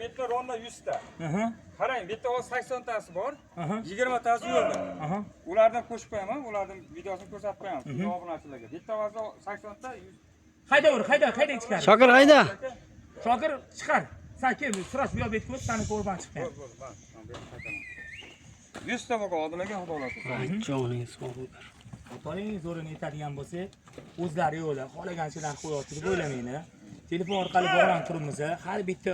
bitta ronda 100 ta. Qarang, bitta 80 tasi bor. 20 tasi yo'lda. Ulardan qo'shib qo'yaman, ularning videosini ko'rsatib qo'yaman. Siz obunachilarga. Bitta ovozi 80 ta. Hayda chiqar. Shokir hayda. Shokir chiqar. Sen kel, surash bu yoqqa yetib ko'z, seni ko'rban chiqqan. 100 ta bo'lgan odamlarga xudo xolasa. Joningiz sog' bo'lsin. Qo'lingiz zo'rini yetadigan bo'lsa, o'zlari yo'li, xohlaganchalar qo'yotib o'ylamaydi. Telefon orqali bog'lanib turibmiz. Har bitta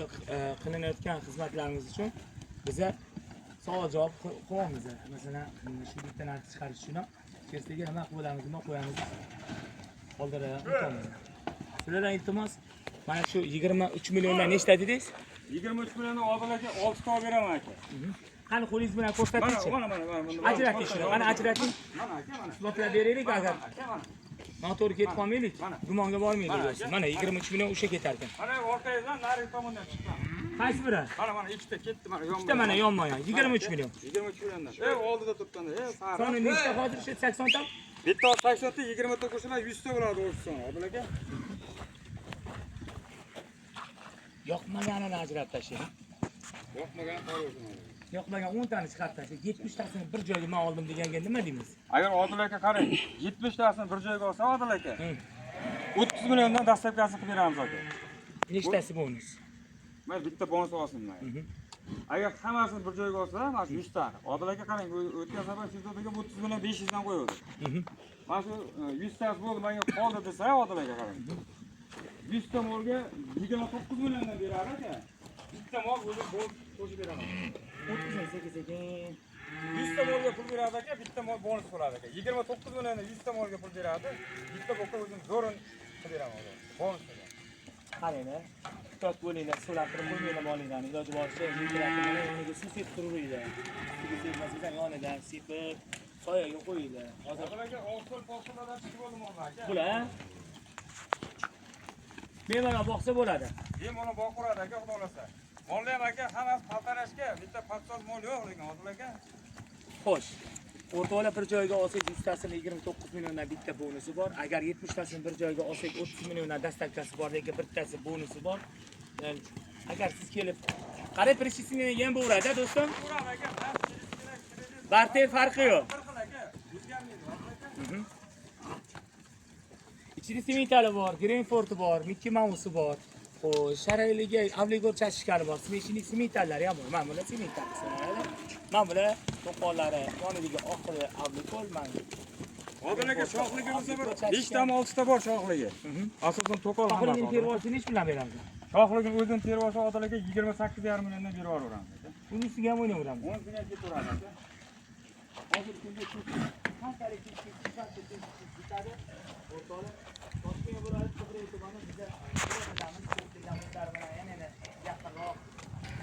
qilinayotgan xizmatlarimiz uchun biza savol javob qo'yamiz. Masalan, shu bitta narx chiqarish uchun ertaga nima qilamiz, nima qo'yamiz. Qoldiramiz. Sizlardan iltimos, mana shu 23 milliondan nechta dedingiz? 23 millionni oldinlarga 6 ta olib beraman aka. Qani qo'lingiz bilan ko'rsatingchi. Mana. Ajrating shuni. Mana ajrating. Mana aka, mana. Isbotlab beraylik agar. Noto'g'ri ketib qolmaylik. Gumonga bormaylik do'stlar. Mana 23 million o'sha ketar ekan. Mana orqangizdan nari tomondan chiqqan. Qaysi biri? Mana ikkita ketdi, mana yonma. Ikkita mana yonma-yon 23 million. 23 milliondan. Oldida turibganda, sari. Soni nechta hozir shu 80 ta? Bitta 80 ta 20 ta qo'shilsa 100 ta bo'ladi o'zbekiston. Odil aka. Yoqmaganini ajratib tashlang. Yoqmagan qolsin. Yoqmagan 10 tani chiqarib tashlang. 70 tasini bir joyga men oldim deganga nima deymiz? Agar Odil aka qarang, 70 tasini bir joyga olsa Odil aka. 30 milliondan dastlabkasini qilib beramiz aka. Nechtasi bonus? Men bitta bonus olsinman. Agar hammasini bir joyga olsa, mana shu 100 ta. Odil aka qarang, o'tgan safar sizlarga 30 million 500 dan qo'yildi. Mana shu 100 tasi bo'ldi, menga qoldi desa, Odil aka qarang. 100 ta molga 29 milliondan berar aka. Bitta mol o'zi qo'shib beraman. 38 100 ta molga pul beradi aka, bitta mol bonus bo'ladi aka. 29 milliondan 100 ta molga pul beradi. Bitta bo'lsa o'zim zo'rin qilib beraman. Bonus bilan. qaranglar. Kitob bo'linglar, so'rashtirib qo'ymanglar molinglarni. Iloji boricha yigirmalarni yoniga suv sepib turinglar. Suvga sepmasdan yonidan sepib soyaga qo'yinglar. Hozir aka olqil-polqillardan chiqib oldim aka. bular bemalol boqsa bo'ladi. Bemalol boqaveradi aka, xudo xolasa. Molni ham aka hammasi paltarashga, bitta patsos mol yo'q lekin Odil aka. Xo'sh. O'rtoqlar bir joyga olsak 100 tasini 29 milliondan bitta bonusi bor. Agar 70 tasini bir joyga olsak 30 milliondan dastlabkasi bor, lekin bittasi bonusi bor. Yani, agar siz kelib qarab prishsini ham bo'radi, do'stim. Uradi aka, Barter farqi yo'q. bir xil aka. O'zgarmaydi, aka. Ichida sementali bor, Greenforti bor, Mickey Mouse bor. Xo'sh, sharayliga avligor chashishkari bor. Smeshnik sementallari ham bor. Mana bular semental sanaladi. Mana bular to'qonlari, yoniga oxiri avligor mana. Odil aka shoxligi bo'lsa bir 5 ta 6 ta bor shoxligi. Asosan to'qol hammasi. Shoxligini terib nech bilan beramiz? Shoxligini o'zini terib olsa Odil aka 28,5 milliondan berib yuboramiz aka. Uni ustiga ham o'ynayveramiz. Uni ustiga ketaveradi aka. Hozir kunda qanchalik ketadi? O'rtoqlar, Toshkent viloyat Qibray tumani bizda yana yaqinroq,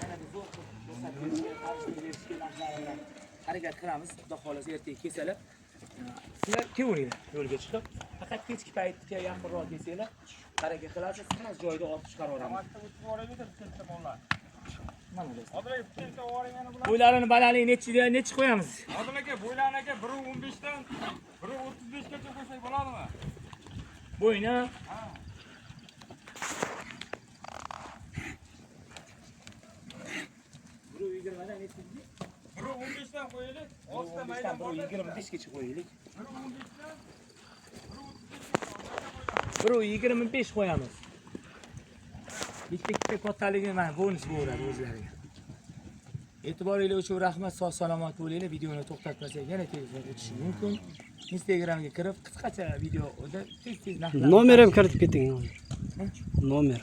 yana bir zo'r ko'rsatishga harakat qilamiz. Xudo xolasa ertaga kesalar. Sizlar kelavering yo'lga chiqib, faqat kechki paytga yaqinroq kelsanglar, harakat qilasiz, har joyda olib chiqarib yuboramiz. Mana bu. Odil aka bitta ovoring yana bular. Bo'ylarini balandligi nechi qo'yamiz? Odil aka bo'ylarni aka 1.15 dan 1.35 gacha qo'ysak bo'ladimi? Bo'yni bu 20 dan nechi? 1.15 dan qo'yaylik. 6 ta 15 dan mayda 25 gacha qo'yaylik. 1.15 dan 1.25 qo'yamiz. Bitta kattaligi mana bonus bo'ladi o'zlariga. E'tiboringiz uchun rahmat, sog' salomat bo'linglar. Videoni to'xtatmasak yana telefon o'tishi mumkin. Instagramga kirib qisqacha videoda tez-tez narxlar. Nomer ham kiritib keting. Nomer.